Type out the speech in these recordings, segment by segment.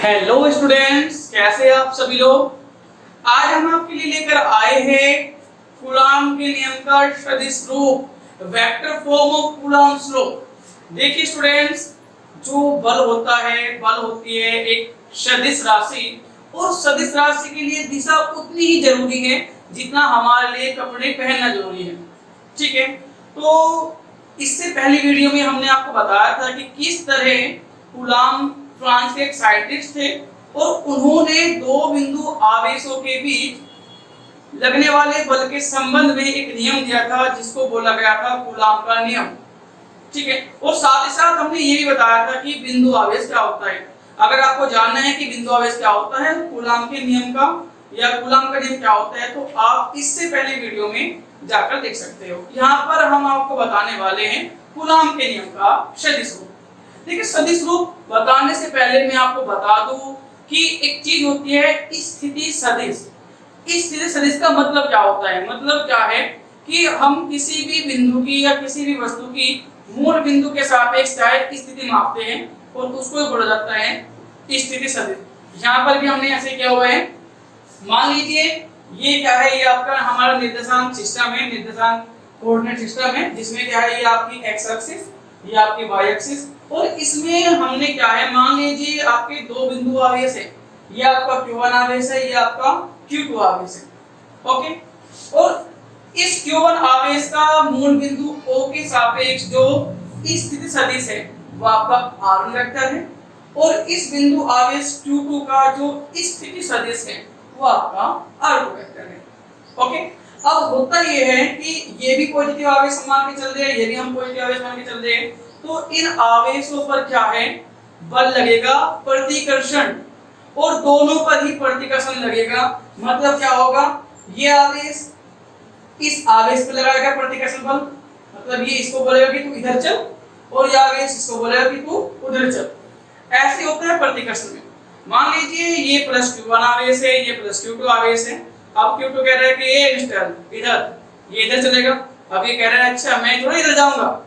Hello students, कैसे आप सभी लोग। आज हम आपके लिए लेकर आए हैं कूलॉम के नियम का सदिश रूप, vector form of Coulomb's law. देखिए स्टूडेंट्स, जो बल होता है, बल होती है एक सदिश राशि, और सदिश राशि के लिए दिशा उतनी ही जरूरी है जितना हमारे लिए कपड़े पहनना जरूरी है। ठीक है, तो इससे पहली वीडियो में हमने आपको बताया था कि किस तरह कूलॉम फ्रांस के एक साइंटिस्ट थे और उन्होंने दो बिंदु आवेशों के बीच लगने वाले बल के संबंध में एक नियम दिया था जिसको बोला गया था कूलॉम का नियम। ठीक है, और साथ ही साथ हमने ये भी बताया था कि बिंदु आवेश क्या होता है। अगर आपको जानना है कि बिंदु आवेश क्या होता है, कूलॉम के नियम का या कूलॉम का नियम क्या होता है, तो आप इससे पहले वीडियो में जाकर देख सकते हो। यहाँ पर हम आपको बताने वाले हैं कूलॉम के नियम का सदिश रूप। देखिए, सदिश रूप बताने से पहले मैं आपको बता दूं कि एक चीज होती है स्थिति सदिश। स्थिति सदिश का मतलब क्या होता है? मतलब क्या है कि हम किसी भी बिंदु की या किसी भी वस्तु की मूल बिंदु के सापेक्ष स्थिति मापते हैं और उसको बोला जाता है स्थिति सदिश। यहाँ पर भी हमने ऐसे किया हुआ है। मान लीजिए ये क्या है, ये आपका हमारा निर्देशांक सिस्टम है, निर्देशांक कोऑर्डिनेट सिस्टम है, जिसमें क्या है, ये आपकी एक्स एक्सिस, ये आपकी वाई एक्सिस, और इसमें हमने क्या है, मान लीजिए आपके दो बिंदु आवेश है, ये आपका Q1 आवेश है, ये आपका Q2 आवेश है। ओके, और इस Q1 आवेश का मूल बिंदु O के सापेक्ष जो स्थिति सदिश है वो आपका R1 वेक्टर है, और इस बिंदु आवेश Q2 का जो स्थिति सदिश है वो आपका R2 वेक्टर है। ओके, अब होता ये है कि ये भी पॉजिटिव आवेश मान के चल रहे हैं, ये भी हम पॉजिटिव आवेश मान के चल रहे हैं, तो इन आवेशों पर क्या है, बल लगेगा प्रतिकर्षण, और दोनों पर ही प्रतिकर्षण लगेगा। मतलब क्या होगा, ये आवेश इस आवेश पर लगाएगा प्रतिकर्षण बल, मतलब ये इसको बोलेगा कि तू इधर चल, और ये आवेश इसको बोलेगा कि तू उधर चल। ऐसे होता है प्रतिकर्षण में। मान लीजिए ये प्लस Q1 आवेश है, ये प्लस Q2 आवेश है। अब Q2 कह रहा है कि ये मिस्टर इधर, ये इधर चलेगा। अब ये कह रहा है अच्छा मैं थोड़ा इधर जाऊंगा,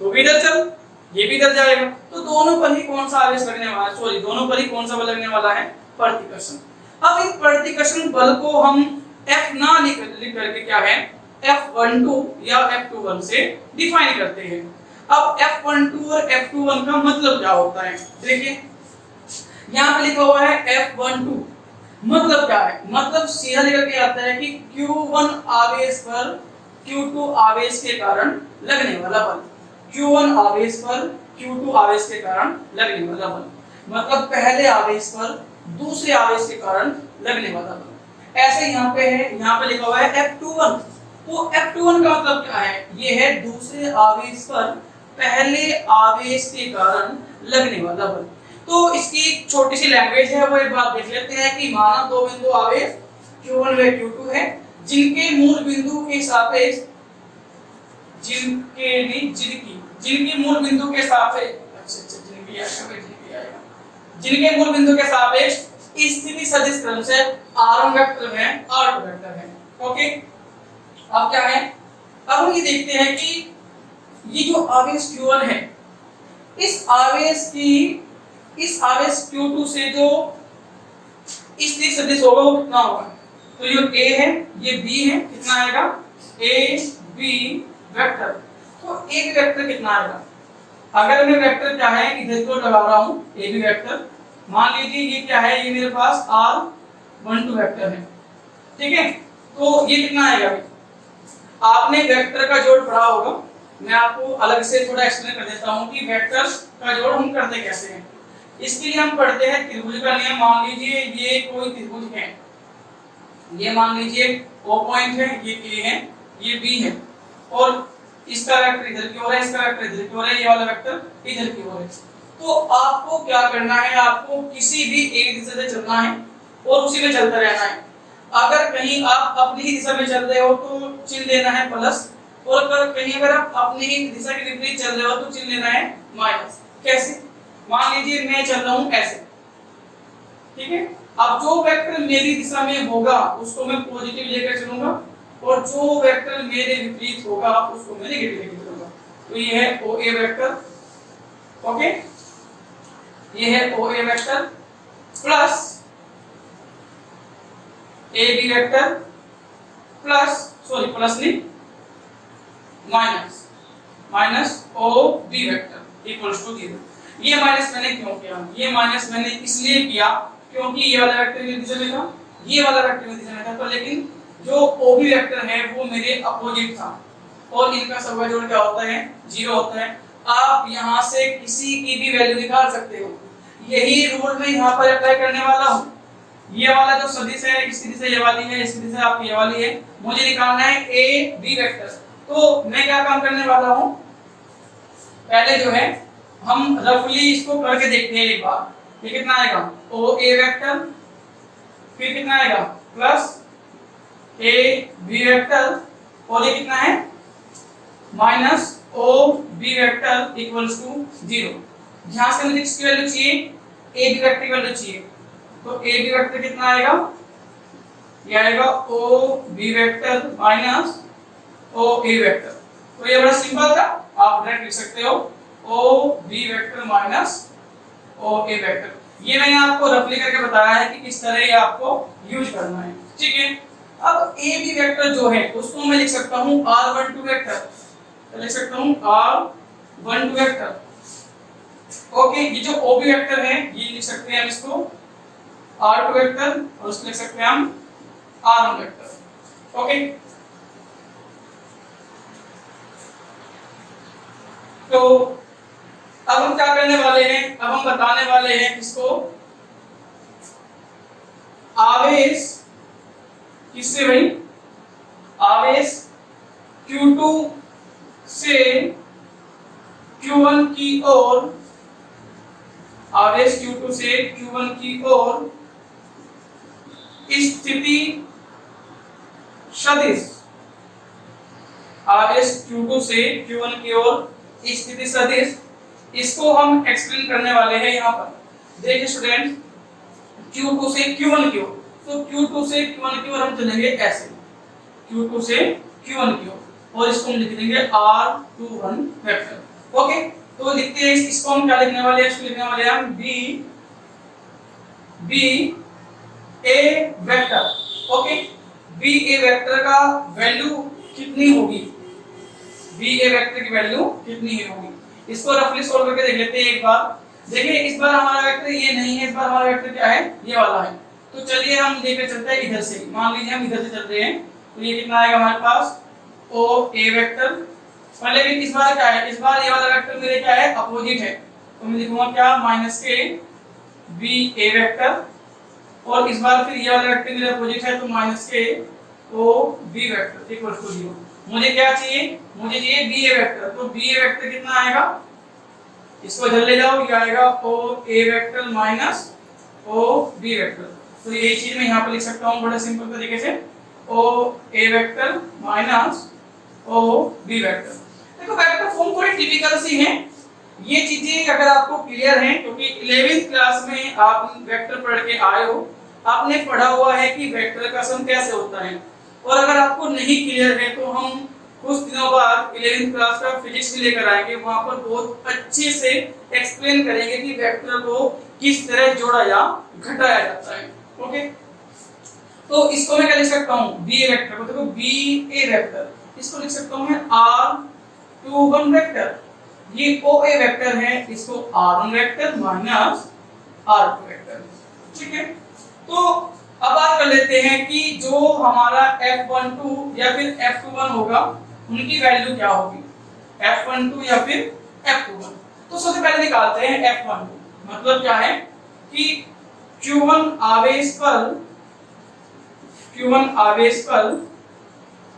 तो भी इधर चल, ये भी इधर जाएगा। तो दोनों पर ही कौन सा आवेश लगने वाला है, सॉरी दोनों पर ही कौन सा बल लगने वाला है, प्रतिकर्षण। अब इन प्रतिकर्षण बल को हम F ना लिख करके क्या है, F12 या F21 से डिफाइन करते हैं। अब F12 और F21 का मतलब क्या होता है, देखिए यहाँ पे लिखा हुआ है F12, मतलब क्या है, मतलब सीधा निकल के आता है कि Q1 आवेश पर Q2 आवेश के कारण लगने वाला बल, Q1 आवेश पर Q2 आवेश के कारण लगने वाला बल, मतलब पहले आवेश पर दूसरे आवेश के कारण लगने वाला बल। ऐसे यहाँ पे है, यहाँ पे लिखा हुआ है F21, तो F21 का मतलब क्या है, ये है दूसरे आवेश पर पहले आवेश के कारण लगने वाला बल। तो इसकी छोटी सी लैंग्वेज है, वो एक बात देख लेते हैं कि माना दो बिंदु आवेश Q1 व Q2 है, जिनके मूल बिंदु के सापेक्ष जिनकी मूल बिंदु के सापेक्ष जिनके मूल बिंदु के सापेक्ष स्थिति सदिश क्रम से R1 वेक्टर है, R2 वेक्टर है। ओके, अब क्या है, अब हम ये देखते हैं कि ये जो आवेश Q1 है, इस आवेश Q2 से जो स्थिति सदिश होगा वो कितना होगा, तो ये A है, ये B है, कितना आएगा, A B वेक्टर। तो एक वेक्टर कितना आएगा, अगर मैं वेक्टर क्या है इधर को लगा रहा हूं A B वेक्टर, मान लीजिए ये क्या है, ये मेरे पास R12 वेक्टर है। ठीक है, तो ये कितना आएगा, आपने वेक्टर का जोड़ पढ़ा होगा, मैं आपको अलग से थोड़ा एक्सप्लेन कर देता हूं कि वेक्टर का जोड़ हम करते कैसे हैं। इसके लिए हम पढ़ते हैं त्रिभुज का नियम। मान लीजिए ये कोई त्रिभुज है, ये मान लीजिए O पॉइंट है, ये A है, ये B है, और इसका वेक्टर इधर की ओर है, इसका वेक्टर इधर की ओर है, ये वाला वेक्टर इधर की ओर है। तो आपको क्या करना है, आपको किसी भी एक दिशा से चलना है और उसी में चलता रहना है। अगर कहीं आप अपनी ही दिशा में चल रहे हो तो चिन्ह लेना है प्लस, और अगर आप अपनी ही दिशा के विपरीत चल रहे हो तो चिन्ह लेना है माइनस। कैसे, मान लीजिए मैं चल रहा हूं ऐसे, ठीक है, अब जो वेक्टर मेरी दिशा में होगा उसको मैं पॉजिटिव लेकर चलूंगा, और जो वेक्टर मेरे विपरीत होगा उसको मैं नेगेटिव लेकर चलूंगा। तो ये है OA वेक्टर। ओके, ये है OA vector, plus A B vector plus नहीं minus O B vector equals to 0। ये माइनस मैंने क्यों किया? ये माइनस मैंने इसलिए किया क्योंकि ये वाला वेक्टर इस दिशा में था, ये वाला वेक्टर इस दिशा में था, तो लेकिन जो ओ बी वेक्टर है वो मेरे अपोजिट था और इनका सबका जोड़ क्या होता है? 0 होता है। आप यहाँ से किसी की भी वैल्यू निकाल सकते हो, यही रूल मैं यहाँ पर अप्लाई करने वाला हूँ। ये वाला जो सदिश है इसकी दिशा ये वाली है, इसकी दिशा आपकी ये वाली है, मुझे निकालना है ए बी वेक्टर। तो मैं क्या काम करने वाला हूँ, पहले जो है हम रफली इसको करके देखते हैं एक बार। ये कितना आएगा? ओ ए वेक्टर, फिर कितना आएगा? प्लस ए बी वेक्टर, और ये कितना है? Minus O B vector equals to 0। यहां से मुझे किसकी वैल्यू चाहिए? ए बी वेक्टर की वैल्यू चाहिए, तो ए बी वेक्टर कितना आएगा? ये आएगा O B vector minus O A vector. तो ये बड़ा सिंपल था, आप डायरेक्ट लिख सकते हो ओ B vector minus O A vector. ये मैंने आपको रफली करके बताया है कि किस तरह ये आपको यूज करना है, ठीक है। अब ए बी वेक्टर जो है उसको मैं लिख सकता हूं r12 वेक्टर, लिख सकता हूं r12 वेक्टर। ओके, ये जो ओ बी वेक्टर है ये लिख सकते हैं हम इसको r2 वेक्टर, और उसको लिख सकते हैं हम r1 वेक्टर। ओके, तो अब हम क्या करने वाले हैं? अब हम बताने वाले हैं किसको? आवेश किससे भाई? आवेश Q2 से Q1 की ओर, आवेश Q2 से Q1 की ओर स्थिति सदिश, आवेश Q2 से Q1 की ओर स्थिति सदिश, इसको हम एक्सप्लेन करने वाले हैं यहाँ पर। देखिए स्टूडेंट, Q2 से Q1 की ओर, तो Q2 से Q1 की ओर हम चलेंगे ऐसे, Q2 से Q1 की ओर, और इसको हम लिख देंगे R21 वेक्टर। ओके, तो लिखते हैं इसको हम क्या लिखने वाले हैं? इसको लिखने वाले हैं हम B A vector. Okay, B A vector का वैल्यू कितनी होगी? बी ए वेक्टर की वैल्यू कितनी होगी? इसको रफली सॉल्व करके देख लेते हैं एक बार। देखिए इस बार हमारा वेक्टर ये नहीं है, इस बार हमारा वेक्टर क्या है? ये वाला है। तो चलिए हम लेकर चलते हैं इधर से, मान लीजिए हम इधर से चल रहे हैं, तो ये कितना आएगा हमारे पास? ओ ए वेक्टर। पहले भी इस बार क्या है? इस बार ये वाला वेक्टर मेरे क्या है? अपोजिट है, तो मैं लिखूंगा क्या? माइनस के बी ए वेक्टर, और इस बार फिर ये वाला वेक्टर मेरे अपोजिट है, तो माइनस के O B vector equal to 0। मुझे क्या चाहिए? मुझे चाहिए बी ए वेक्टर, तो बी ए वेक्टर कितना आएगा? इसको इधर ले जाओ, ये आएगा O A vector minus O B vector. तो ये चीज मैं यहाँ पे लिख सकता हूँ बड़े सिंपल तरीके से, O A vector minus O B vector. देखो वेक्टर फॉर्म थोड़ी टिपिकल सी है, ये चीजें अगर आपको क्लियर हैं, क्योंकि 11th क्लास में आप वेक्टर पढ़ के आए हो, आपने पढ़ा हुआ है कि वेक्टर का सम कैसे होता है। और अगर आपको नहीं क्लियर है तो हम कुछ दिनों बाद 11th क्लास का फिजिक्स भी लेकर आएंगे, वहां पर बहुत अच्छे से एक्सप्लेन करेंगे कि वेक्टर को किस तरह जोड़ा या घटाया जाता है। ओके, तो इसको मैं क्या लिख सकता हूँ? बी ए वेक्टर को, देखो बी ए वेक्टर, इसको लिख सकता हूँ मैं R21 वेक्टर। ये ओ ए वेक्टर है, इसको R1 vector minus R2 vector, ठीक है। तो अब बात कर लेते हैं कि जो हमारा F12 या फिर F21 होगा उनकी वैल्यू क्या होगी? F12 या फिर F21। तो सबसे पहले निकालते हैं F12, मतलब क्या है कि Q1 आवेश पर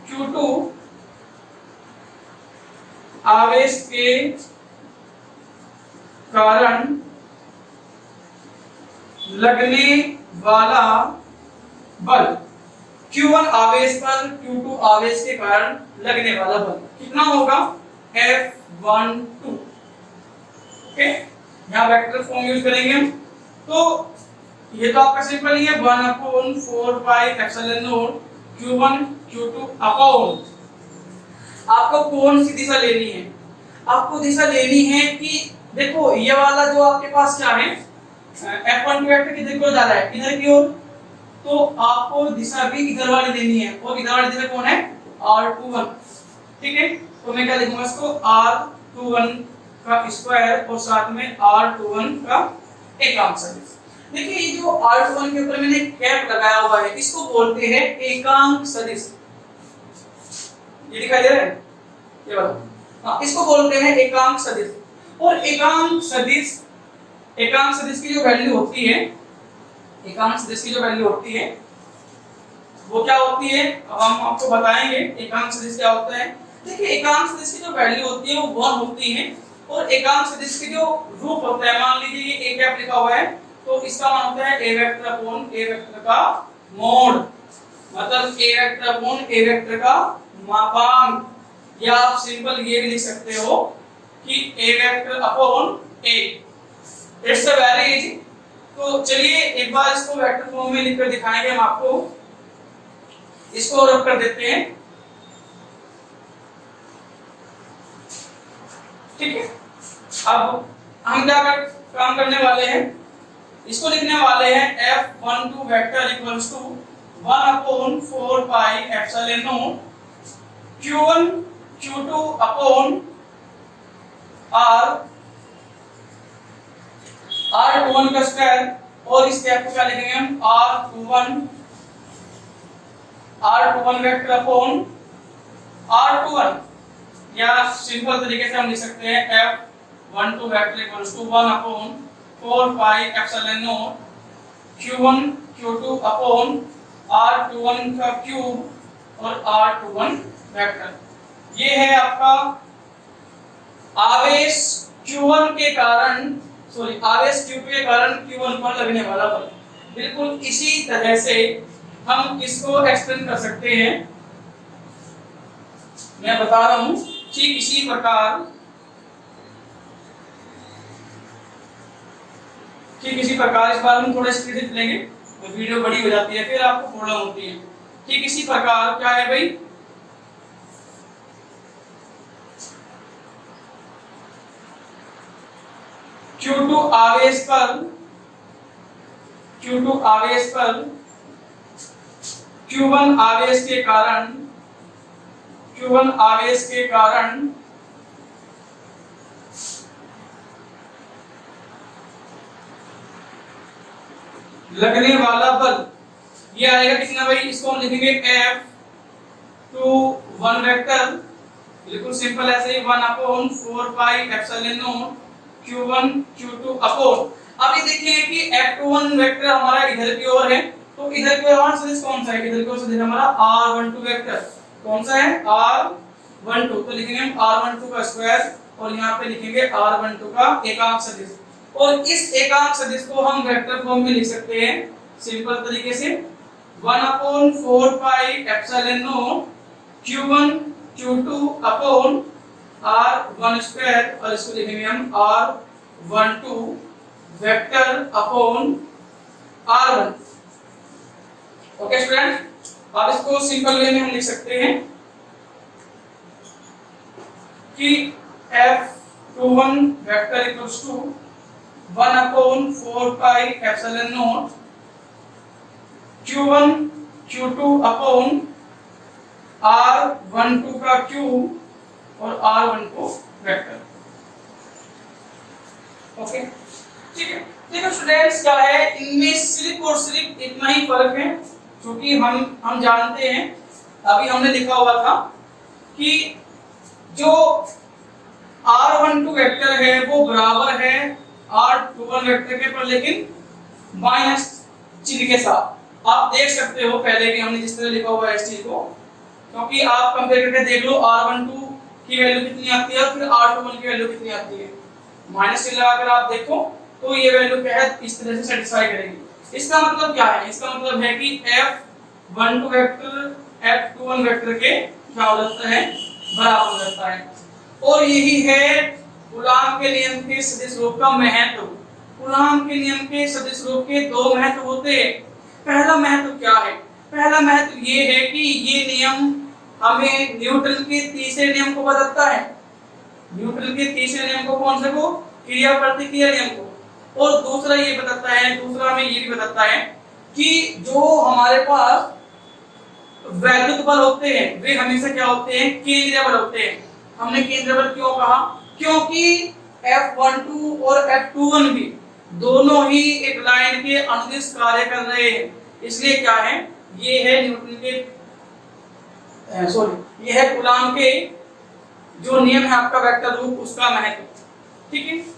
Q2 आवेश के कारण लगने वाला बल, Q1 आवेश पर Q2 आवेश के कारण लगने वाला बल कितना होगा? F12। ओके, यहाँ वेक्टर फॉर्म यूज करेंगे हम। तो ये तो आपका सिंपल ही है, 1/4 पाई epsilon not Q1 Q2 upon, आपको कौन सी दिशा लेनी है? आपको दिशा लेनी है कि देखो ये वाला जो आपके पास क्या है, F12 वेक्टर किधर की ओर जा रहा है, इधर की ओर, तो आपको दिशा भी इधर वाली देनी है, और इधर वाली दिशा कौन है, R21, ठीक है। तो मैं क्या लिखूंगा इसको, R21 का स्क्वायर और साथ में R21 का एकांक सदिश। देखिए ये जो R21 के ऊपर मैंने कैप लगाया हुआ है, इसको बोलते हैं एकांक सदिश। ये दिखाई दे रहा है, ये वाला, हाँ, इसको बोलते हैं एकांक सदिश। और एकांक सदिश की जो वैल्यू होती है, एकांक सदिश की जो वैल्यू होती है वो क्या होती है, अब हम आपको बताएंगे एकांक सदिश क्या होता है। देखिए एकांक सदिश की जो वैल्यू होती है वो 1 होती है, और एकांक सदिश की जो रूप होता है, मान लीजिए ये a कैप लिखा हुआ है, तो इसका मान होता है a vector upon a vector का मोड, मतलब a vector upon a vector का मापांक, या आप सिंपल ये भी लिख सकते हो कि a vector upon a, it's a very easy. तो चलिए एक बार इसको वेक्टर फॉर्म में लिखकर दिखाएंगे हम आपको, इसको रब कर देते हैं, ठीक है। अब हम क्या काम करने वाले हैं, इसको लिखने वाले हैं F12 vector equals to 1 upon 4 pi epsilon not Q1 Q2 upon R21 का स्क्वायर, और इस कैप को क्या लिखेंगे हम, R21 वेक्टर अपॉन R21, या सिंपल तरीके से हम लिख सकते हैं F12 vector equals to 1 upon 4 pi epsilon not Q1 Q2 upon R21 का क्यूब और R21 वेक्टर। ये है आपका आवेश Q1 के कारण, सॉरी आवेश Q2 के कारण Q1 पर लगने वाला बल। बिल्कुल इसी तरह से हम इसको एक्सप्लेन कर सकते हैं, मैं बता रहा हूं, ठीक इसी प्रकार इस बार हम थोड़ा स्पीड से चलेंगे तो वीडियो बड़ी हो जाती है, फिर आपको प्रॉब्लम होती है। ठीक इसी प्रकार क्या है भाई, Q2 आवेश पर Q1 आवेश के कारण लगने वाला बल, ये आएगा कितना भाई, इसको हम लिखेंगे F21 वेक्टर, बिल्कुल सिंपल ऐसे ही 1 upon 4 pi epsilon not Q1 Q2 upon, अब ये देखिए कि F21 वेक्टर हमारा इधर की ओर है, तो इधर की ओर हमारा सदिश कौन सा है, इधर की ओर सदिश हमारा R12 वेक्टर, कौन सा है, R12, तो लिखेंगे हम R12 का स्क्वायर और यहाँ पे लिखेंगे R12 का एकांक सदिश, और इस एकांक सदिश को हम वेक्टर फॉर्म में लिख सकते हैं सिंपल तरीके से 1 upon 4 pi epsilon not Q1 Q2 upon R1 square, और इसको लिखेंगे हम R12 vector upon R1। Okay student, अब इसको सिंपल वे में हम लिख सकते हैं कि F21 vector equals to 1 upon 4 pi epsilon not Q1 Q2 upon R12 का क्यूब और R1 को वेक्टर। ओके ठीक है। देखो स्टूडेंट्स क्या है, इनमें सिर्फ और सिर्फ इतना ही फर्क है, क्योंकि हम जानते हैं, अभी हमने लिखा हुआ था कि जो R12 वेक्टर है वो बराबर है R21 वेक्टर के, पर लेकिन माइनस चिन्ह के साथ। आप देख सकते हो पहले भी हमने जिस तरह लिखा हुआ है इस चीज को, क्योंकि आप कंपेयर करके देख लो R12 की वैल्यू कितनी आती है और फिर R21 की वैल्यू कितनी आती है, माइनस चिन्ह लगाकर आप देखो तो ये वैल्यू क्या है, इस तरह से सेटिस्फाई करेगी। इसका मतलब क्या है, इसका मतलब है कि F12 वेक्टर F21 वेक्टर के क्या हो जाता है, बराबर हो जाता है। और यही है कूलॉम के नियम के सदिश रूप का महत्व। कूलॉम के नियम के सदिश रूप के दो महत्व होते हैं। पहला महत्व क्या है, पहला महत्व ये है कि ये नियम हमें न्यूटन के तीसरे नियम को बताता है। न्यूटन के तीसरे नियम को, कौन से को, क्रिया प्रतिक्रिया नियम को। और दूसरा दूसरा ये बताता है, दूसरा हमें ये भी बताता है कि जो हमारे पास वैद्युत बल होते हैं वे हमेशा क्या होते हैं, केंद्रीय बल होते हैं। हमने केंद्रीय बल क्यों कहा, क्योंकि F12 और F21 भी दोनों ही एक लाइन के अनुदिश कार्य कर रहे हैं, इसलिए क्या है, ये है न्यूटन के ये है कूलाम के जो नियम है आपका वेक्टर रूप उसका महत्व। ठीक है।